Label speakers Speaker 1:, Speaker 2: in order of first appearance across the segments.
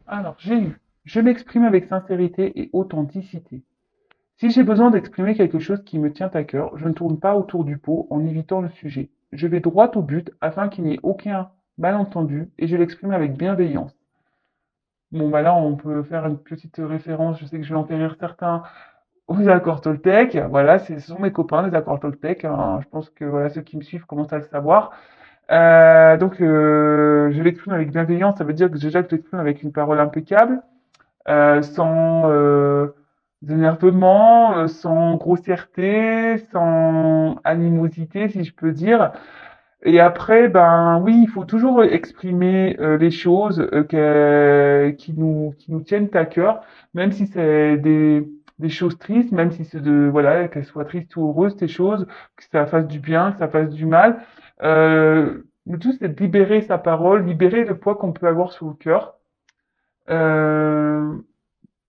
Speaker 1: Alors, j'ai eu. Je m'exprime avec sincérité et authenticité. Si j'ai besoin d'exprimer quelque chose qui me tient à cœur, je ne tourne pas autour du pot en évitant le sujet. Je vais droit au but afin qu'il n'y ait aucun malentendu et je l'exprime avec bienveillance. Bon, bah là, on peut faire une petite référence. Je sais que je vais en faire rire certains aux accords Toltec. Voilà, ce sont mes copains, les accords Toltec, hein. Je pense que voilà, ceux qui me suivent commencent à le savoir. Je l'exprime avec bienveillance. Ça veut dire que déjà, je l'exprime avec une parole impeccable, sans énervement, sans grossièreté, sans animosité, si je peux dire. Et après, ben oui, il faut toujours exprimer les choses qui nous tiennent à cœur, même si c'est des choses tristes, même si c'est voilà, qu'elles soient tristes ou heureuses, ces choses, que ça fasse du bien, que ça fasse du mal. Le tout, c'est de libérer sa parole, libérer le poids qu'on peut avoir sur le cœur. Euh,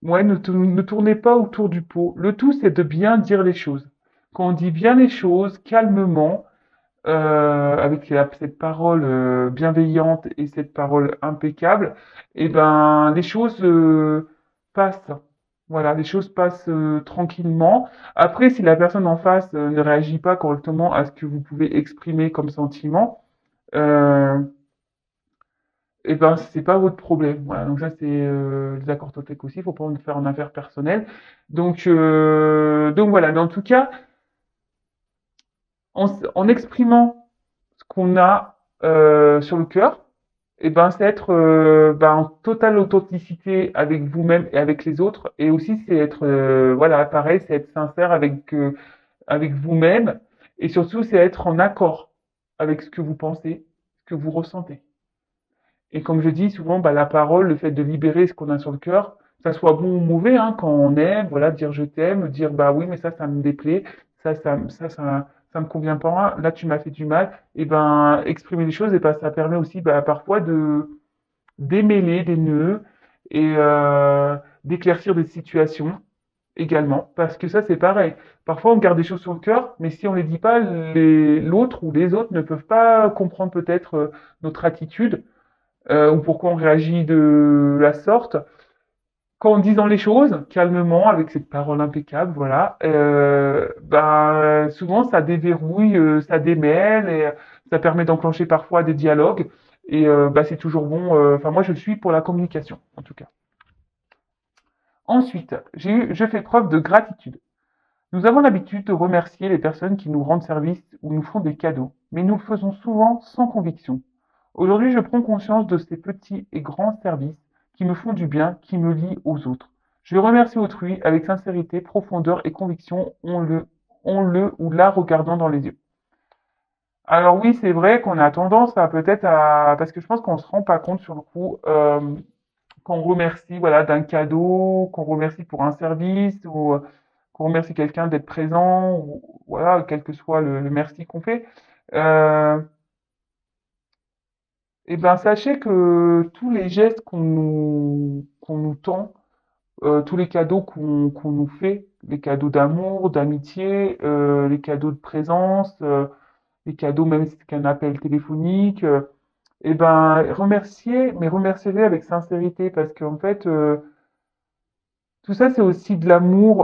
Speaker 1: Ouais, ne tournez pas autour du pot. Le tout, c'est de bien dire les choses. Quand on dit bien les choses, calmement, avec cette parole bienveillante et cette parole impeccable, et ben les choses passent. Voilà, les choses passent tranquillement. Après, si la personne en face ne réagit pas correctement à ce que vous pouvez exprimer comme sentiment, euh, et ben c'est pas votre problème. Voilà, donc ça c'est les accords Toltec aussi, il faut pas en faire en affaire personnelle. Donc voilà, mais en tout cas, en exprimant ce qu'on a sur le cœur, et ben c'est être en totale authenticité avec vous-même et avec les autres, et aussi c'est être voilà pareil, c'est être sincère avec vous-même, et surtout c'est être en accord avec ce que vous pensez, ce que vous ressentez. Et comme je dis souvent, bah, la parole, le fait de libérer ce qu'on a sur le cœur, que ça soit bon ou mauvais, hein, quand on aime, voilà, dire je t'aime, dire bah oui, mais ça me déplaît, ça me convient pas, là tu m'as fait du mal, et ben exprimer les choses, et ben ça permet aussi bah, parfois de démêler des nœuds et d'éclaircir des situations également, parce que ça c'est pareil. Parfois on garde des choses sur le cœur, mais si on les dit pas, l'autre ou les autres ne peuvent pas comprendre peut-être notre attitude ou pourquoi on réagit de la sorte. Qu'en disant les choses calmement, avec cette parole impeccable, voilà, souvent ça déverrouille, ça démêle et ça permet d'enclencher parfois des dialogues. Et c'est toujours bon. Enfin, moi, je suis pour la communication, en tout cas. Ensuite, je fais preuve de gratitude. Nous avons l'habitude de remercier les personnes qui nous rendent service ou nous font des cadeaux, mais nous le faisons souvent sans conviction. Aujourd'hui, je prends conscience de ces petits et grands services qui me font du bien, qui me lient aux autres. Je remercie autrui avec sincérité, profondeur et conviction, on le ou la regardant dans les yeux. Alors oui, c'est vrai qu'on a tendance à peut-être à, parce que je pense qu'on se rend pas compte sur le coup, qu'on remercie voilà d'un cadeau, qu'on remercie pour un service ou qu'on remercie quelqu'un d'être présent ou voilà quel que soit le merci qu'on fait. Euh, et ben sachez que tous les gestes qu'on nous tend, tous les cadeaux qu'on nous fait, les cadeaux d'amour, d'amitié, les cadeaux de présence, les cadeaux même si c'est qu'un appel téléphonique, et ben remerciez, mais remerciez-les avec sincérité parce qu'en fait tout ça, c'est aussi de l'amour.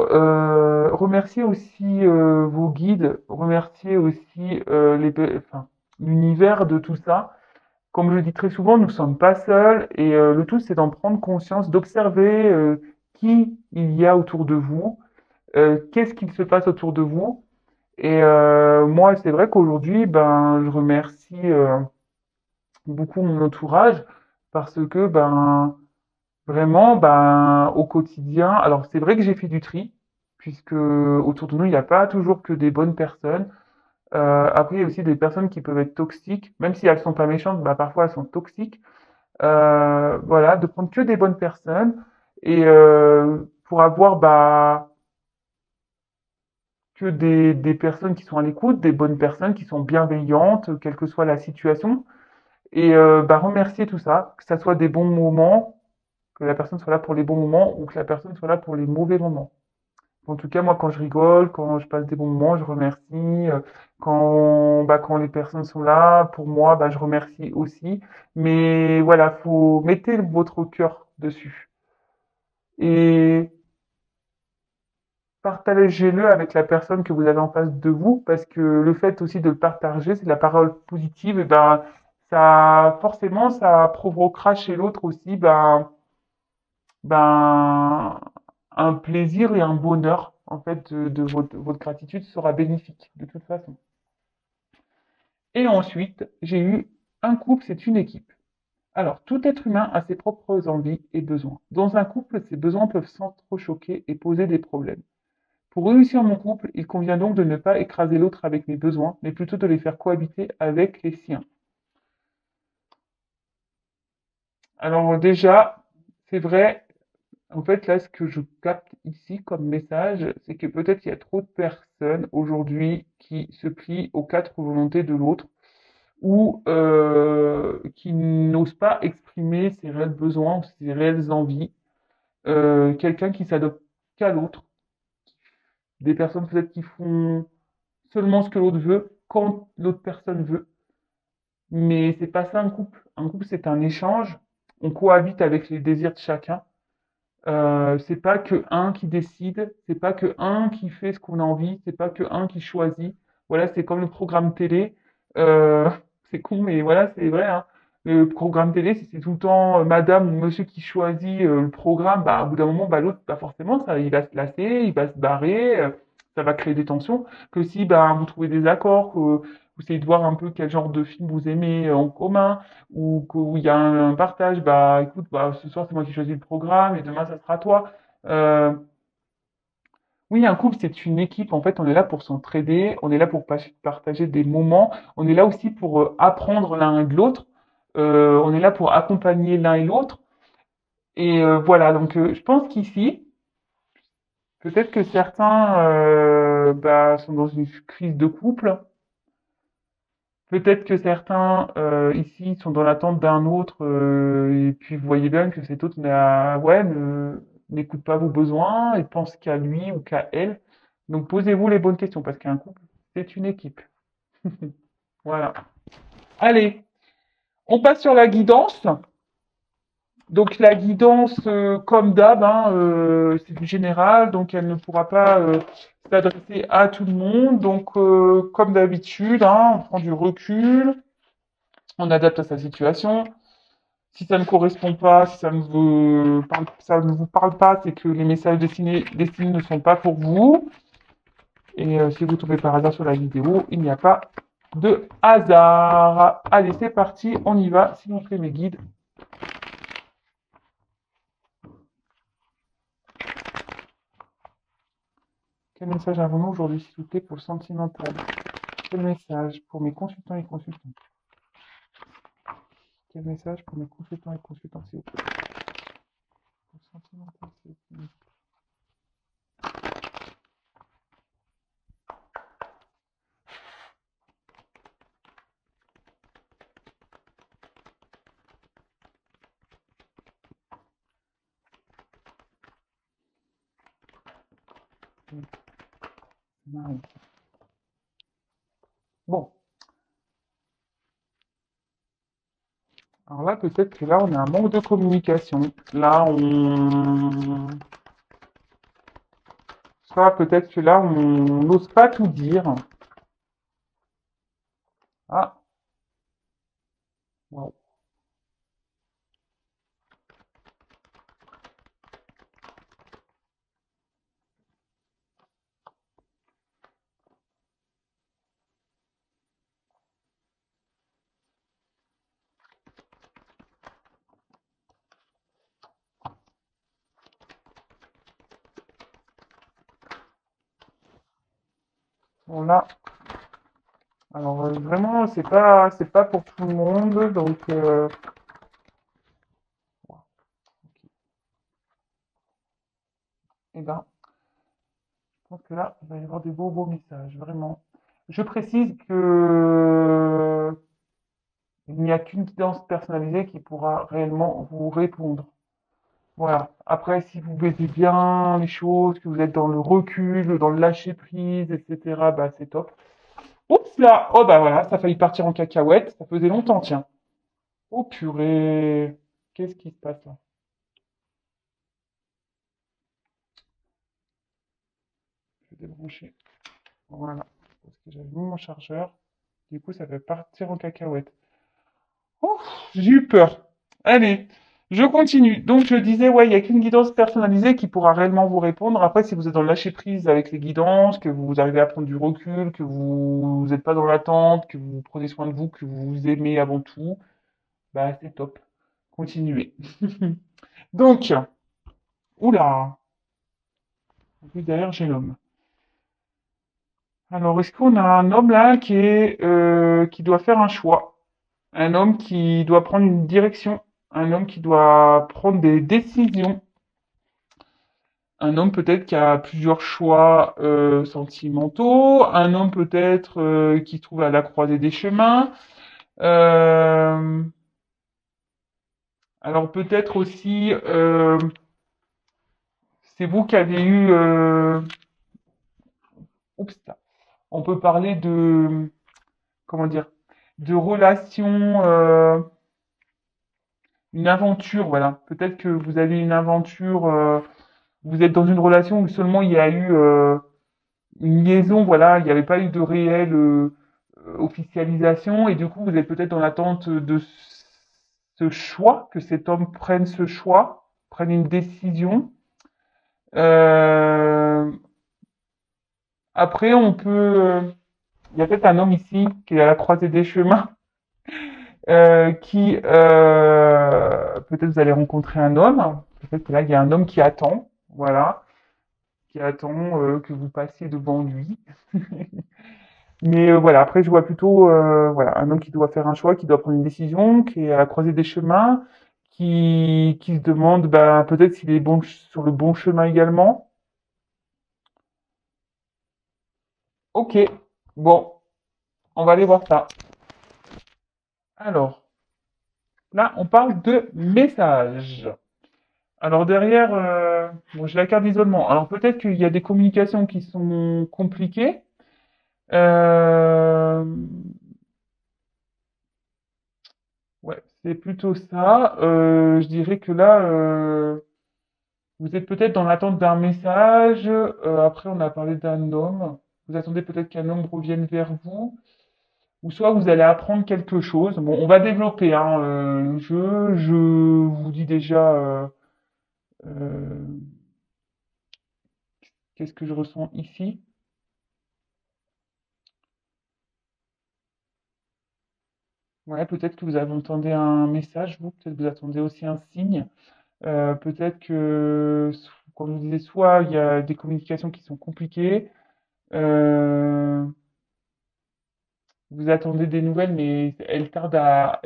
Speaker 1: Remerciez aussi vos guides, remerciez aussi enfin, l'univers de tout ça. Comme je le dis très souvent, nous ne sommes pas seuls et le tout, c'est d'en prendre conscience, d'observer qui il y a autour de vous, qu'est-ce qu'il se passe autour de vous. Et moi, c'est vrai qu'aujourd'hui, je remercie beaucoup mon entourage parce que vraiment, au quotidien, alors c'est vrai que j'ai fait du tri, puisque autour de nous, il n'y a pas toujours que des bonnes personnes. Après, il y a aussi des personnes qui peuvent être toxiques, même si elles sont pas méchantes, parfois elles sont toxiques. Voilà, de prendre que des bonnes personnes et pour avoir que des personnes qui sont à l'écoute, des bonnes personnes qui sont bienveillantes, quelle que soit la situation. Et remercier tout ça, que ça soit des bons moments, que la personne soit là pour les bons moments ou que la personne soit là pour les mauvais moments. En tout cas, moi, quand je rigole, quand je passe des bons moments, je remercie. Quand les personnes sont là, pour moi, bah, je remercie aussi. Mais voilà, faut mettez votre cœur dessus et partagez-le avec la personne que vous avez en face de vous, parce que le fait aussi de le partager, c'est de la parole positive. Et ben, ça, forcément, ça provoquera chez l'autre aussi, ben, un plaisir et un bonheur. En fait, de votre gratitude sera bénéfique de toute façon. Et ensuite, j'ai eu un couple, c'est une équipe. Alors, tout être humain a ses propres envies et besoins. Dans un couple, ces besoins peuvent s'entrechoquer et poser des problèmes. Pour réussir mon couple, il convient donc de ne pas écraser l'autre avec mes besoins, mais plutôt de les faire cohabiter avec les siens. Alors déjà, c'est vrai, en fait, là, ce que je capte ici comme message, c'est que peut-être il y a trop de personnes aujourd'hui qui se plient aux quatre volontés de l'autre ou qui n'osent pas exprimer ses réels besoins ou ses réelles envies. Quelqu'un qui s'adopte qu'à l'autre. Des personnes peut-être qui font seulement ce que l'autre veut quand l'autre personne veut. Mais c'est pas ça un couple. Un couple, c'est un échange. On cohabite avec les désirs de chacun. C'est pas que un qui décide, c'est pas que un qui fait ce qu'on a envie, c'est pas que un qui choisit. Voilà, c'est comme le programme télé. Euh, c'est con, mais voilà, c'est vrai, hein. Le programme télé, si c'est tout le temps madame ou monsieur qui choisit le programme, bah, au bout d'un moment, bah, l'autre, bah, forcément, ça, il va se lasser, il va se barrer, ça va créer des tensions. Que si bah, vous trouvez des accords, que vous essayez de voir un peu quel genre de film vous aimez en commun, ou qu'il y a un partage, bah écoute, bah, ce soir c'est moi qui choisis le programme et demain ça sera toi. Euh, oui, un couple c'est une équipe, en fait on est là pour s'entraider, on est là pour partager des moments, on est là aussi pour apprendre l'un de l'autre, on est là pour accompagner l'un et l'autre. Et voilà, donc je pense qu'ici, peut-être que certains bah, sont dans une crise de couple. Peut-être que certains ici sont dans l'attente d'un autre et puis vous voyez bien que cet autre n'écoute pas vos besoins et pense qu'à lui ou qu'à elle. Donc posez-vous les bonnes questions parce qu'un couple, c'est une équipe. Voilà. Allez, on passe sur la guidance. Donc la guidance, comme d'hab, hein, c'est du général, donc elle ne pourra pas s'adresser à tout le monde. Donc comme d'habitude, hein, on prend du recul, on adapte à sa situation. Si ça ne correspond pas, si ça ne vous parle pas, c'est que les messages destinés ne sont pas pour vous. Et si vous tombez par hasard sur la vidéo, il n'y a pas de hasard. Allez, c'est parti, on y va. S'il vous plaît, mes guides. Quel message avons-nous aujourd'hui, s'il vous plaît, pour le sentimental? Quel message pour mes consultants et consultantes? Quel message pour mes consultants et consultantes, s'il vous plaît? Pour le sentimental, s'il vous plaît. Marie. Bon, alors là, peut-être que là, on a un manque de communication. Là, soit peut-être que là, on n'ose pas tout dire. Ah, wow. Bon, là, alors vraiment, c'est pas pour tout le monde. Donc, wow, ok. Eh ben, je pense que là, il va y avoir des beaux messages, vraiment. Je précise que il n'y a qu'une guidance personnalisée qui pourra réellement vous répondre. Voilà. Après, si vous baisez bien les choses, que vous êtes dans le recul, dans le lâcher prise, etc., bah c'est top. Oups là! Oh bah voilà, ça a failli partir en cacahuète. Ça faisait longtemps, tiens. Oh purée. Qu'est-ce qui se passe là? Je vais débrancher. Voilà. Parce que j'avais mis mon chargeur. Du coup, ça va partir en cacahuète. Oh, j'ai eu peur. Allez, je continue. Donc, je disais, ouais, il n'y a qu'une guidance personnalisée qui pourra réellement vous répondre. Après, si vous êtes dans le lâcher prise avec les guidances, que vous arrivez à prendre du recul, que vous n'êtes pas dans l'attente, que vous prenez soin de vous, que vous vous aimez avant tout, bah, c'est top. Continuez. Donc, oula, en plus derrière, j'ai l'homme. Alors, est-ce qu'on a un homme là qui doit faire un choix? Un homme qui doit prendre une direction, un homme qui doit prendre des décisions, un homme peut-être qui a plusieurs choix sentimentaux, un homme peut-être qui se trouve à la croisée des chemins. Euh, alors peut-être aussi, c'est vous qui avez eu, oups, on peut parler de, comment dire, de relations, une aventure, voilà. Peut-être que vous avez une aventure. Vous êtes dans une relation où seulement il y a eu une liaison, voilà, il n'y avait pas eu de réelle officialisation, et du coup, vous êtes peut-être dans l'attente de ce choix, que cet homme prenne ce choix, prenne une décision. Euh, après, il y a peut-être un homme ici qui est à la croisée des chemins, qui peut-être vous allez rencontrer un homme, peut-être que là, il y a un homme qui attend, voilà, qui attend que vous passiez devant lui. Mais voilà, après je vois plutôt voilà, un homme qui doit faire un choix, qui doit prendre une décision, qui est à la croisée des chemins, qui se demande bah, peut-être s'il est bon sur le bon chemin également. Ok, bon, on va aller voir ça. Alors, là, on parle de message. Alors derrière, bon, j'ai la carte d'isolement. Alors peut-être qu'il y a des communications qui sont compliquées. Euh, ouais, c'est plutôt ça. Je dirais que là, vous êtes peut-être dans l'attente d'un message. Après, on a parlé d'un homme. Vous attendez peut-être qu'un homme revienne vers vous. Ou soit vous allez apprendre quelque chose. Bon, on va développer hein, le jeu. Je vous dis déjà euh, qu'est-ce que je ressens ici. Ouais, peut-être que vous attendez un message, vous. Peut-être que vous attendez aussi un signe. Peut-être que, comme je vous disais, soit il y a des communications qui sont compliquées. euh, Vous attendez des nouvelles, mais elles tardent à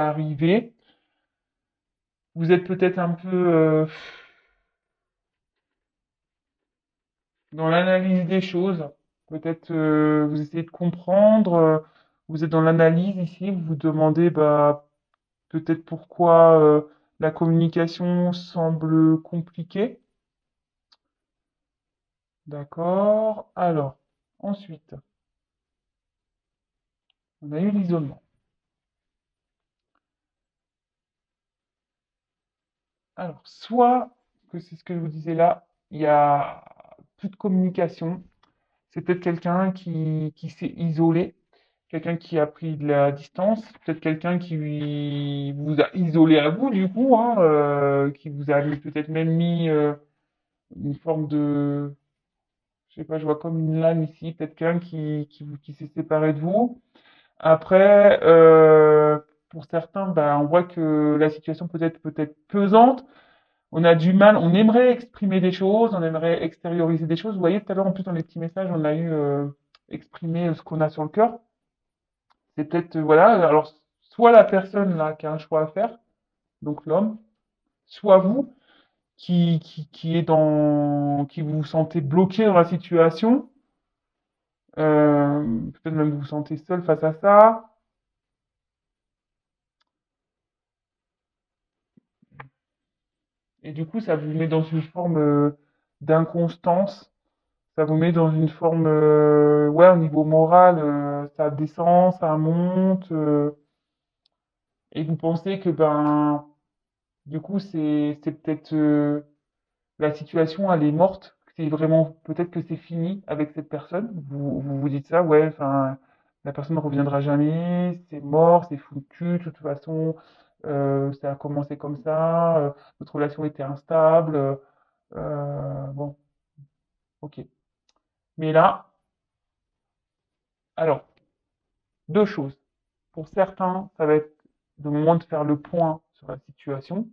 Speaker 1: arriver. Vous êtes peut-être un peu dans l'analyse des choses. Peut-être vous essayez de comprendre. Vous êtes dans l'analyse ici. Vous vous demandez bah, peut-être pourquoi la communication semble compliquée. D'accord. Alors, ensuite, on a eu l'isolement. Alors, soit, que c'est ce que je vous disais là, il y a plus de communication. C'est peut-être quelqu'un qui s'est isolé, quelqu'un qui a pris de la distance, peut-être quelqu'un qui vous a isolé à vous, du coup, hein, qui vous a peut-être même mis une forme de, je sais pas, je vois comme une lame ici, peut-être quelqu'un qui s'est séparé de vous. Après, pour certains, bah, on voit que la situation peut être pesante. On a du mal, on aimerait exprimer des choses, on aimerait extérioriser des choses. Vous voyez, tout à l'heure, en plus, dans les petits messages, on a eu exprimer ce qu'on a sur le cœur. C'est peut-être, voilà, alors, soit la personne là qui a un choix à faire, donc l'homme, soit vous qui vous sentez bloqué dans la situation, peut-être même vous vous sentez seul face à ça. Et du coup, ça vous met dans une forme d'inconstance, ça vous met dans une forme, ouais, au niveau moral, ça descend, ça monte, et vous pensez que, ben, du coup, c'est peut-être la situation, elle est morte, c'est vraiment peut-être que c'est fini avec cette personne. Vous dites ça, ouais, enfin, la personne ne reviendra jamais, c'est mort, c'est foutu, de toute façon, ça a commencé comme ça, notre relation était instable, bon, ok. Mais là, alors, deux choses. Pour certains, ça va être le moment de faire le point sur la situation,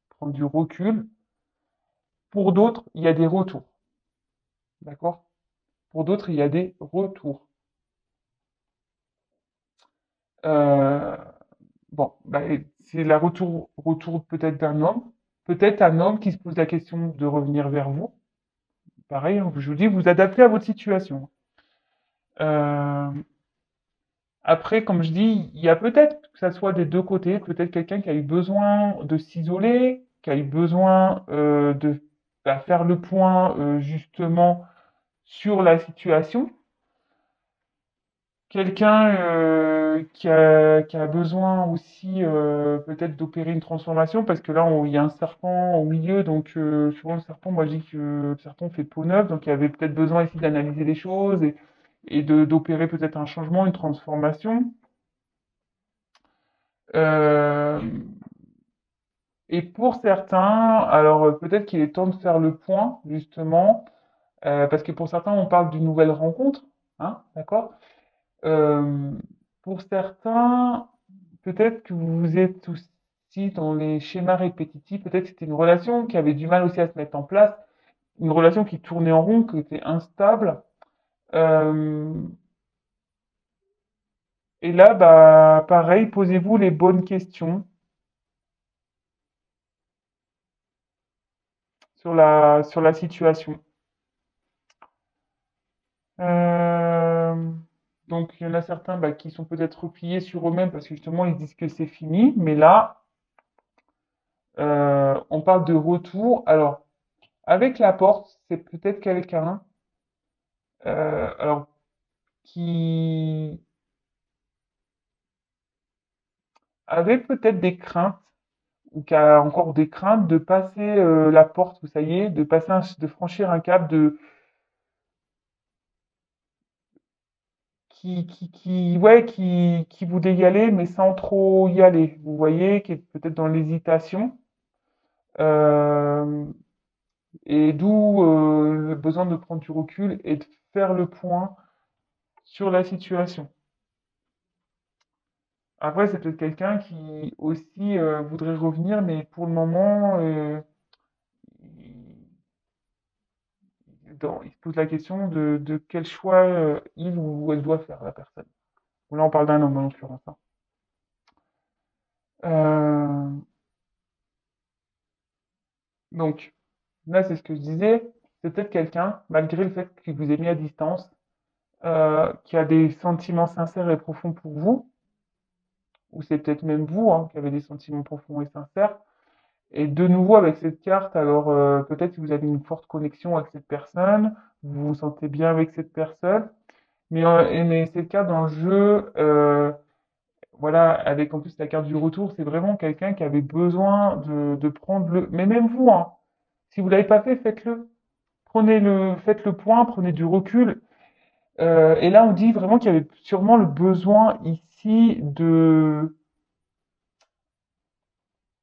Speaker 1: prendre du recul. Pour d'autres, il y a des retours, d'accord? Pour d'autres, il y a des retours. Euh, bon, bah, c'est la retour peut-être d'un homme, peut-être un homme qui se pose la question de revenir vers vous. Pareil, hein, je vous dis, vous adaptez à votre situation. Euh, Après, comme je dis, il y a peut-être que ça soit des deux côtés, peut-être quelqu'un qui a eu besoin de s'isoler, qui a eu besoin de bah, faire le point justement sur la situation. Quelqu'un qui a besoin aussi peut-être d'opérer une transformation, parce que là, il y a un serpent au milieu, donc souvent le serpent, moi je dis que le serpent fait peau neuve, donc il y avait peut-être besoin ici d'analyser les choses et d'opérer peut-être un changement, une transformation. Euh, et pour certains, alors peut-être qu'il est temps de faire le point, justement, parce que pour certains, on parle d'une nouvelle rencontre, hein, d'accord? Euh, pour certains, peut-être que vous êtes aussi dans les schémas répétitifs, peut-être que c'était une relation qui avait du mal aussi à se mettre en place, une relation qui tournait en rond, qui était instable. Euh, et là, bah, pareil, posez-vous les bonnes questions sur la situation. Euh, donc, il y en a certains bah, qui sont peut-être repliés sur eux-mêmes parce que justement, ils disent que c'est fini. Mais là, on parle de retour. Alors, avec la porte, c'est peut-être quelqu'un alors qui avait peut-être des craintes ou qui a encore des craintes de passer la porte, vous savez, de passer de franchir un cap ouais, qui voulait y aller, mais sans trop y aller. Vous voyez, qui est peut-être dans l'hésitation. Euh, et d'où le besoin de prendre du recul et de faire le point sur la situation. Après, c'est peut-être quelqu'un qui aussi voudrait revenir, mais pour le moment, il se pose la question de quel choix il ou elle doit faire, la personne. Bon, là, on parle d'un homme, en l'occurrence, hein. Euh, donc, là, c'est ce que je disais. C'est peut-être quelqu'un, malgré le fait qu'il vous ait mis à distance, qui a des sentiments sincères et profonds pour vous, ou c'est peut-être même vous hein, qui avez des sentiments profonds et sincères. Et de nouveau, avec cette carte, alors peut-être que vous avez une forte connexion avec cette personne, vous vous sentez bien avec cette personne, mais cette carte dans le jeu, voilà, avec en plus la carte du retour, c'est vraiment quelqu'un qui avait besoin de prendre le. Mais même vous, hein, si vous l'avez pas fait, faites-le. Faites le point, prenez du recul. Et là, on dit vraiment qu'il y avait sûrement le besoin ici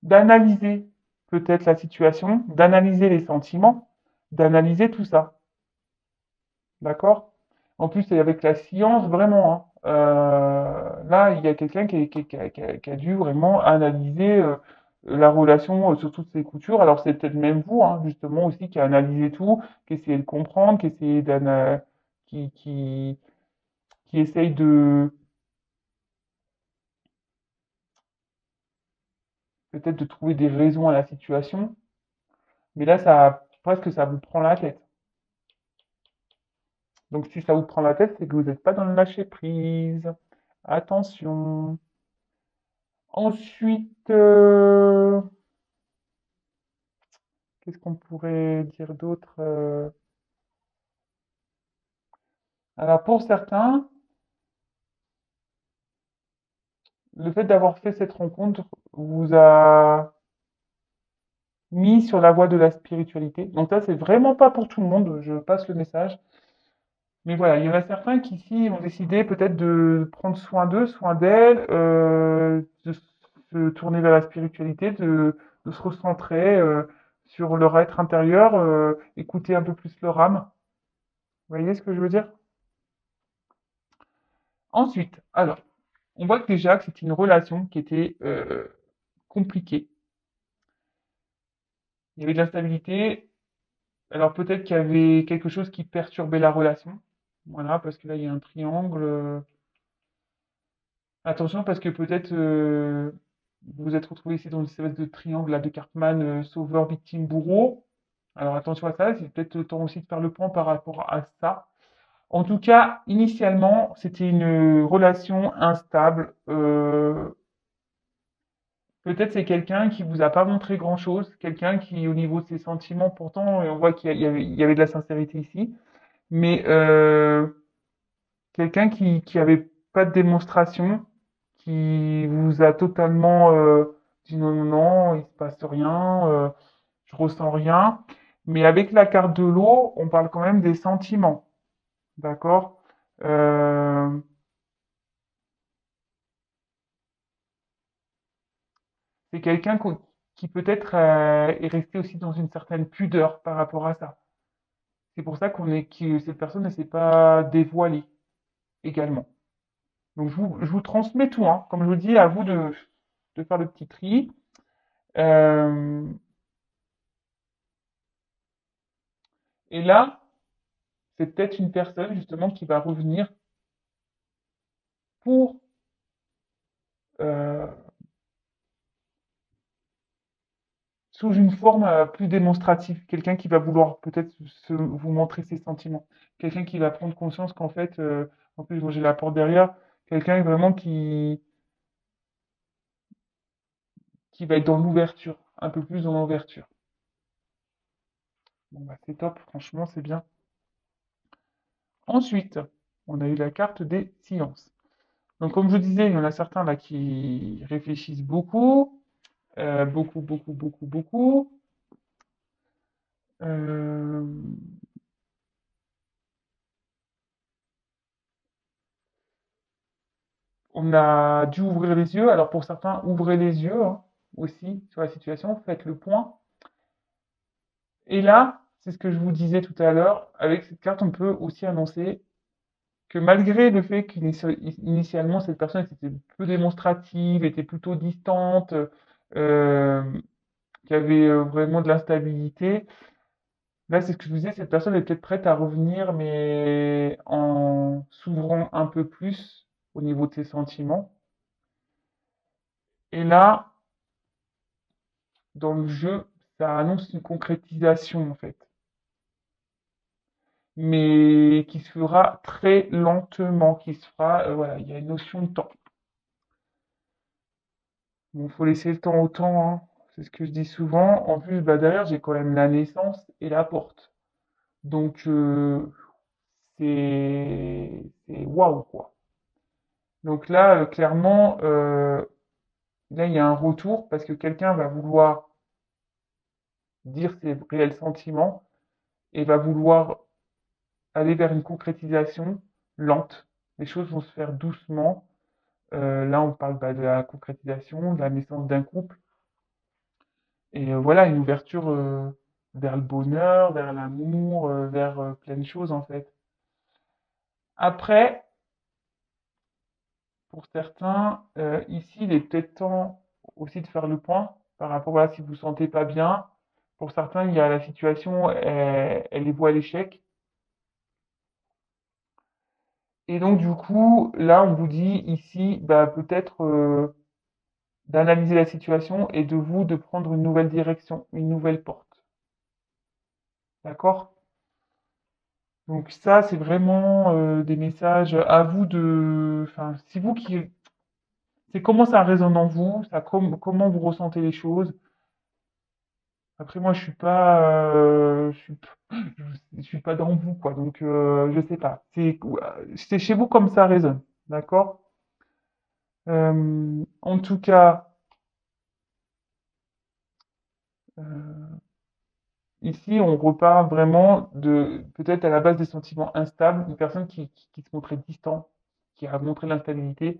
Speaker 1: d'analyser peut-être la situation, d'analyser les sentiments, d'analyser tout ça. D'accord? En plus, c'est avec la science, vraiment, hein. Là, il y a quelqu'un qui a dû vraiment analyser la relation sur toutes ses coutures. Alors, c'est peut-être même vous, hein, justement, aussi, qui a analysé tout, qui essayé de comprendre, qui, qui, qui essaye peut-être de trouver des raisons à la situation. Mais là, presque, ça vous prend la tête. Donc, si ça vous prend la tête, c'est que vous n'êtes pas dans le lâcher prise. Attention. Ensuite, Qu'est-ce qu'on pourrait dire d'autre? Alors pour certains, le fait d'avoir fait cette rencontre vous a mis sur la voie de la spiritualité. Donc ça, c'est vraiment pas pour tout le monde, je passe le message. Mais voilà, il y en a certains qui ici ont décidé peut-être de prendre soin d'eux, soin d'elles, de se tourner vers la spiritualité, de se recentrer sur leur être intérieur, écouter un peu plus leur âme. Vous voyez ce que je veux dire? Ensuite, alors, on voit que déjà que c'était une relation qui était compliquée. Il y avait de l'instabilité. Alors peut-être qu'il y avait quelque chose qui perturbait la relation. Voilà, parce que là, il y a un triangle. Attention, parce que peut-être vous vous êtes retrouvé ici dans une espèce de triangle là, de Cartman, sauveur, victime, bourreau. Alors attention à ça, c'est peut-être le temps aussi de faire le point par rapport à ça. En tout cas, initialement, c'était une relation instable. Peut-être c'est quelqu'un qui vous a pas montré grand-chose, quelqu'un qui, au niveau de ses sentiments, pourtant, on voit qu'il y avait de la sincérité ici, mais quelqu'un qui avait pas de démonstration, qui vous a totalement dit non, non, non, il se passe rien, je ressens rien. Mais avec la carte de l'eau, on parle quand même des sentiments, d'accord? Euh, c'est quelqu'un qui peut-être est resté aussi dans une certaine pudeur par rapport à ça. C'est pour ça que cette personne ne s'est pas dévoilée également. Donc je vous transmets tout, hein. Comme je vous dis, à vous de faire le petit tri. Euh, et là, c'est peut-être une personne justement qui va revenir pour euh, sous une forme plus démonstrative. Quelqu'un qui va vouloir peut-être vous montrer ses sentiments. Quelqu'un qui va prendre conscience qu'en fait, en plus moi j'ai la porte derrière, quelqu'un vraiment qui va être dans l'ouverture, un peu plus dans l'ouverture. Bon bah c'est top, franchement c'est bien. Ensuite, on a eu la carte des silences. Donc comme je vous disais, il y en a certains là qui réfléchissent beaucoup, beaucoup, beaucoup, beaucoup, beaucoup. Euh, on a dû ouvrir les yeux. Alors pour certains, ouvrez les yeux hein, aussi sur la situation, faites le point. Et là, c'est ce que je vous disais tout à l'heure, avec cette carte, on peut aussi annoncer que malgré le fait qu'initialement cette personne était peu démonstrative, était plutôt distante, euh, qui avait vraiment de l'instabilité, là c'est ce que je vous disais, cette personne est peut-être prête à revenir, mais en s'ouvrant un peu plus au niveau de ses sentiments. Et là, dans le jeu, ça annonce une concrétisation en fait, mais qui se fera très lentement, qui se fera, voilà, il y a une notion de temps. Bon, faut laisser le temps au temps, hein. C'est ce que je dis souvent. En plus, bah, derrière, j'ai quand même la naissance et la porte. Donc, c'est waouh, quoi. Donc là, clairement, là, il y a un retour parce que quelqu'un va vouloir dire ses réels sentiments et va vouloir aller vers une concrétisation lente. Les choses vont se faire doucement. Là, on parle bah, de la concrétisation, de la naissance d'un couple. Et voilà, une ouverture vers le bonheur, vers l'amour, vers plein de choses en fait. Après, pour certains, ici, il est peut-être temps aussi de faire le point par rapport à si vous ne vous sentez pas bien. Pour certains, il y a la situation, elle les voit à l'échec. Et donc, du coup, là, on vous dit ici, bah, peut-être d'analyser la situation et de vous de prendre une nouvelle direction, une nouvelle porte. D'accord? Donc ça, c'est vraiment des messages à vous de, enfin, c'est vous qui, c'est comment ça résonne en vous, comment vous ressentez les choses. Après, moi, je suis pas dans vous, quoi. Donc, je sais pas. C'est chez vous comme ça résonne. D'accord? En tout cas, euh, ici, on repart vraiment de, peut-être à la base des sentiments instables, une personne qui se montrait distante, qui a montré l'instabilité,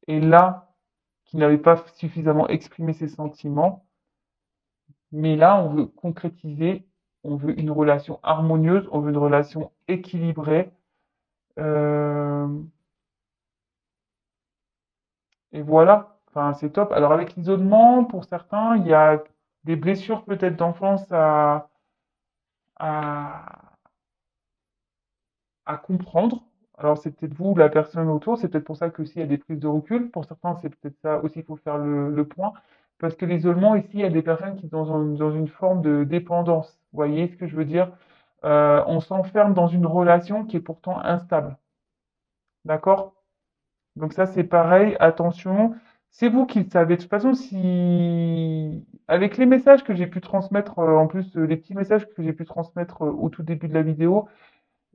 Speaker 1: et là, qui n'avait pas suffisamment exprimé ses sentiments. Mais là, on veut concrétiser, on veut une relation harmonieuse, on veut une relation équilibrée. euh, et voilà, enfin, c'est top. Alors avec l'isolement, pour certains, il y a des blessures peut-être d'enfance à, à comprendre. Alors c'est peut-être vous, la personne autour, c'est peut-être pour ça que aussi il y a des prises de recul. Pour certains, c'est peut-être ça aussi, il faut faire le point. Parce que l'isolement, ici, il y a des personnes qui sont dans une forme de dépendance. Vous voyez ce que je veux dire? On s'enferme dans une relation qui est pourtant instable. D'accord? Donc ça, c'est pareil, attention. C'est vous qui le savez. De toute façon, si avec les messages que j'ai pu transmettre, en plus les petits messages que j'ai pu transmettre au tout début de la vidéo,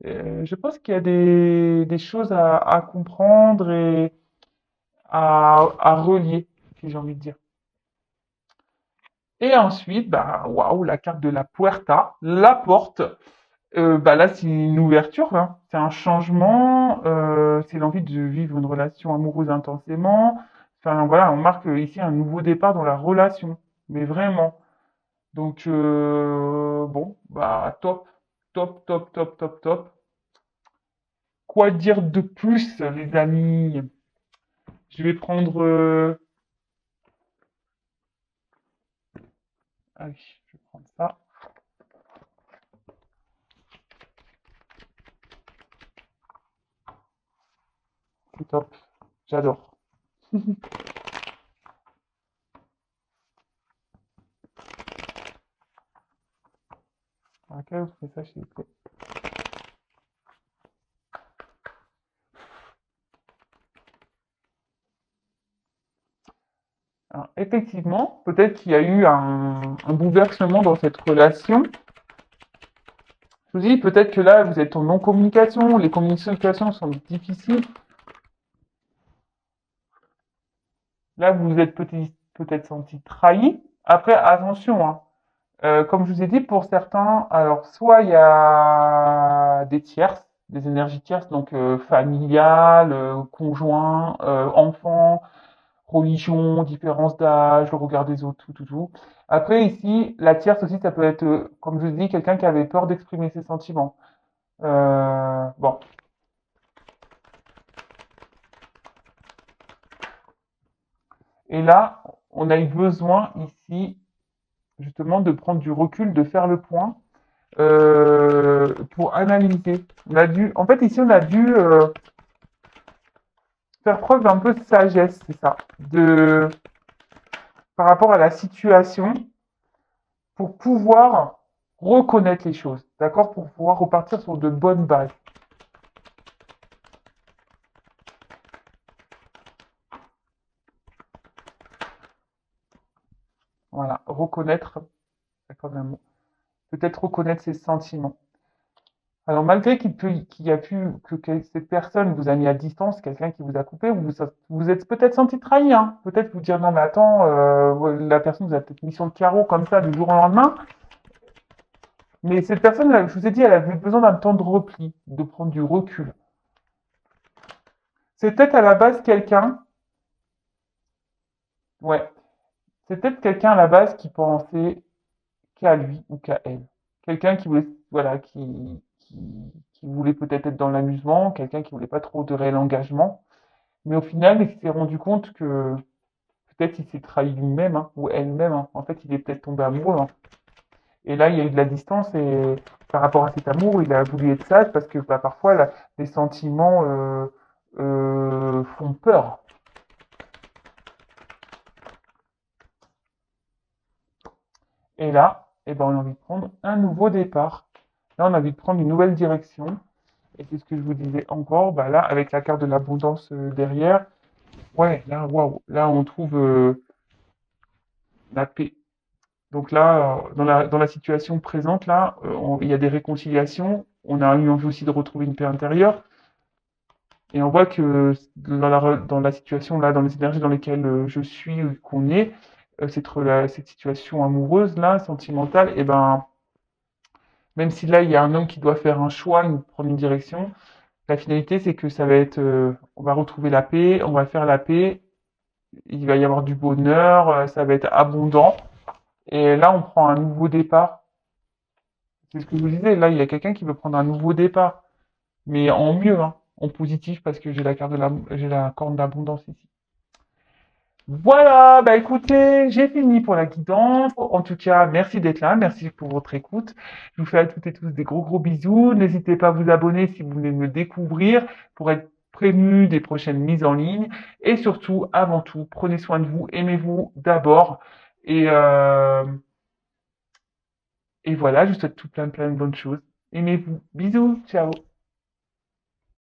Speaker 1: je pense qu'il y a des choses à comprendre et à relier, si j'ai envie de dire. Et ensuite, bah, waouh, la carte de la Puerta, la porte. Bah là, c'est une ouverture, hein. C'est un changement, c'est l'envie de vivre une relation amoureuse intensément. Enfin, voilà, on marque ici un nouveau départ dans la relation, mais vraiment. Donc, bon, bah, top, top, top, top, top, top. Quoi dire de plus, les amis? Je vais prendre. Ah oui, je vais prendre ça. C'est top. J'adore. Ah, quel autre message s'il vous plaît? Alors, effectivement, peut-être qu'il y a eu un bouleversement dans cette relation. Je vous dis, peut-être que là, vous êtes en non-communication, les communications sont difficiles. Là, vous vous êtes peut-être senti trahi. Après, attention, hein. Comme je vous ai dit, pour certains, alors soit il y a des tierces, des énergies tierces, donc familiales, conjoints, enfants, religion, différence d'âge, le regard des autres, tout, tout, tout. Après, ici, la tierce aussi, ça peut être, comme je vous dis, quelqu'un qui avait peur d'exprimer ses sentiments. Bon. Et là, on a eu besoin ici, justement, de prendre du recul, de faire le point pour analyser. On a dû, en fait, ici, on a dû faire preuve d'un peu de sagesse, c'est ça, par rapport à la situation, pour pouvoir reconnaître les choses, d'accord, pour pouvoir repartir sur de bonnes bases. Voilà, reconnaître, d'accord, peut-être reconnaître ses sentiments. Alors malgré qu'il y a pu que cette personne vous a mis à distance, quelqu'un qui vous a coupé, vous êtes peut-être senti trahi, hein. Peut-être vous dire non mais attends, la personne vous a peut-être mis sur le carreau comme ça du jour au lendemain. Mais cette personne, là, je vous ai dit, elle avait besoin d'un temps de repli, de prendre du recul. C'est peut-être à la base quelqu'un, ouais, c'est peut-être quelqu'un à la base qui pensait qu'à lui ou qu'à elle. Quelqu'un qui voulait, voilà, qui voulait peut-être être dans l'amusement, quelqu'un qui voulait pas trop de réel engagement. Mais au final, il s'est rendu compte que peut-être il s'est trahi lui-même, hein, ou elle-même, hein. En fait, il est peut-être tombé amoureux, hein. Et là, il y a eu de la distance et par rapport à cet amour, il a voulu être sage parce que bah, parfois, les sentiments font peur. Et là, eh ben, on a envie de prendre un nouveau départ. Là, on a envie de prendre une nouvelle direction. Et c'est ce que je vous disais encore, bah là, avec la carte de l'abondance derrière, ouais, là, waouh, là, on trouve la paix. Donc là, dans la situation présente, là, il y a des réconciliations. On a eu envie aussi de retrouver une paix intérieure. Et on voit que dans la situation là, dans les énergies dans lesquelles je suis ou qu'on est, cette situation amoureuse là, sentimentale, et ben, même si là il y a un homme qui doit faire un choix, prendre une direction, la finalité c'est que ça va être, on va retrouver la paix, on va faire la paix, il va y avoir du bonheur, ça va être abondant. Et là on prend un nouveau départ. C'est ce que je vous disais. Là il y a quelqu'un qui veut prendre un nouveau départ, mais en mieux, hein, en positif parce que j'ai la corne d'abondance ici. Voilà, bah écoutez, j'ai fini pour la guidance. En tout cas, merci d'être là, merci pour votre écoute. Je vous fais à toutes et tous des gros gros bisous. N'hésitez pas à vous abonner si vous voulez me découvrir pour être prévenu des prochaines mises en ligne. Et surtout, avant tout, prenez soin de vous, aimez-vous d'abord. Et, euh, et voilà, je vous souhaite tout plein plein de bonnes choses. Aimez-vous. Bisous, ciao.